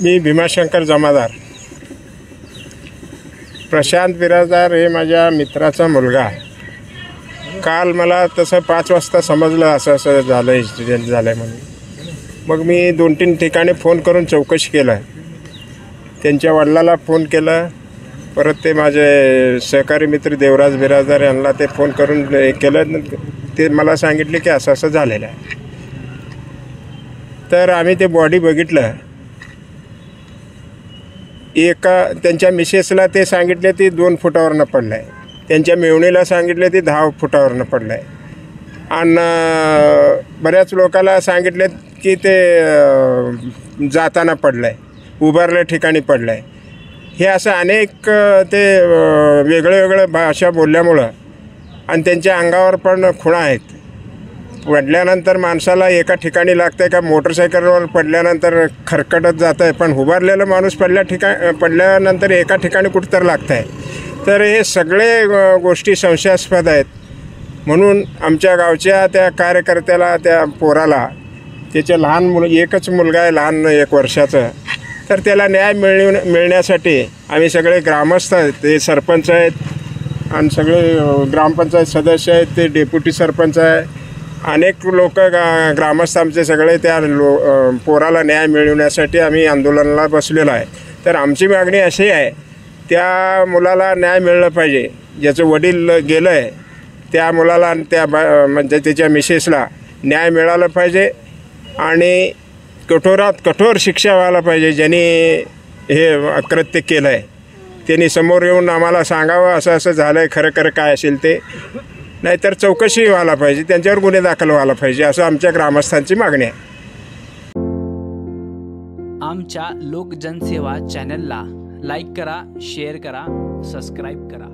मी भीमाशंकर जमादार. प्रशांत बिराजदार हे माझ्या मित्राचा मुलगा आहे. काल मला तसं 5 वाजता समजलं असं झालं, ॲक्सिडेंट झालं आहे म्हणून. मग मी 2-3 ठिकाणी फोन करून चौकशी केलं. त्यांच्या वडिलाला फोन केला, परत ते माझे सहकारी मित्र देवराज बिराजदार यांना ते फोन करून केलं. ते मला सांगितले की असं असं झालेलं आहे. तर आम्ही ते बॉडी बघितलं. त्यांच्या मिसेसला ते सांगितले ती 2 फुटावरनं पडलं आहे. त्यांच्या मेवणीला सांगितले ती 10 फुटावरनं पडलं आहे. आणि बऱ्याच लोकांना सांगितले की ते जाताना पडलं आहे, उभारल्या ठिकाणी पडलं आहे. हे असं अनेक ते वेगळं भाषा बोलल्यामुळं आणि त्यांच्या अंगावर पण खुणा आहेत. पडल्यानंतर माणसाला एका ठिकाणी लागतं आहे का, मोटरसायकलवर पडल्यानंतर खरकटत जातं आहे, पण उभारलेलं माणूस पडल्यानंतर एका ठिकाणी कुठं तर लागतं आहे. तर हे सगळे गोष्टी संशयास्पद आहेत. म्हणून आमच्या गावच्या त्या कार्यकर्त्याला, त्या पोराला, त्याचे लहान एकच मुलगा आहे, लहान 1 वर्षाचं. तर त्याला न्याय मिळण्यासाठी आम्ही सगळे ग्रामस्थ आहेत, ते सरपंच आहेत आणि सगळे ग्रामपंचायत सदस्य आहेत, ते डेप्युटी सरपंच आहे, अनेक लोक ग्रामस्थ आमचे सगळे त्या पोराला न्याय मिळवण्यासाठी आम्ही आंदोलनाला बसलेलो आहे. तर आमची मागणी अशी आहे, त्या मुलाला न्याय मिळलं पाहिजे. ज्याचं वडील गेलं आहे त्या मुलाला, त्या म्हणजे त्याच्या मिसेसला न्याय मिळाला पाहिजे आणि कठोरात कठोर शिक्षा व्हायला पाहिजे. ज्यांनी हे कृत्य केलं आहे त्यांनी समोर येऊन आम्हाला सांगावं असं असं झालं आहे, खरं काय असेल ते. नाहीतर चौकशी व्हायला पाहिजे, त्यांच्यावर गुन्हे दाखल व्हायला पाहिजे, असं आमच्या ग्रामस्थांची मागणी आहे. आमच्या लोकजनसेवा चॅनलला लाईक करा, शेअर करा, सबस्क्राईब करा.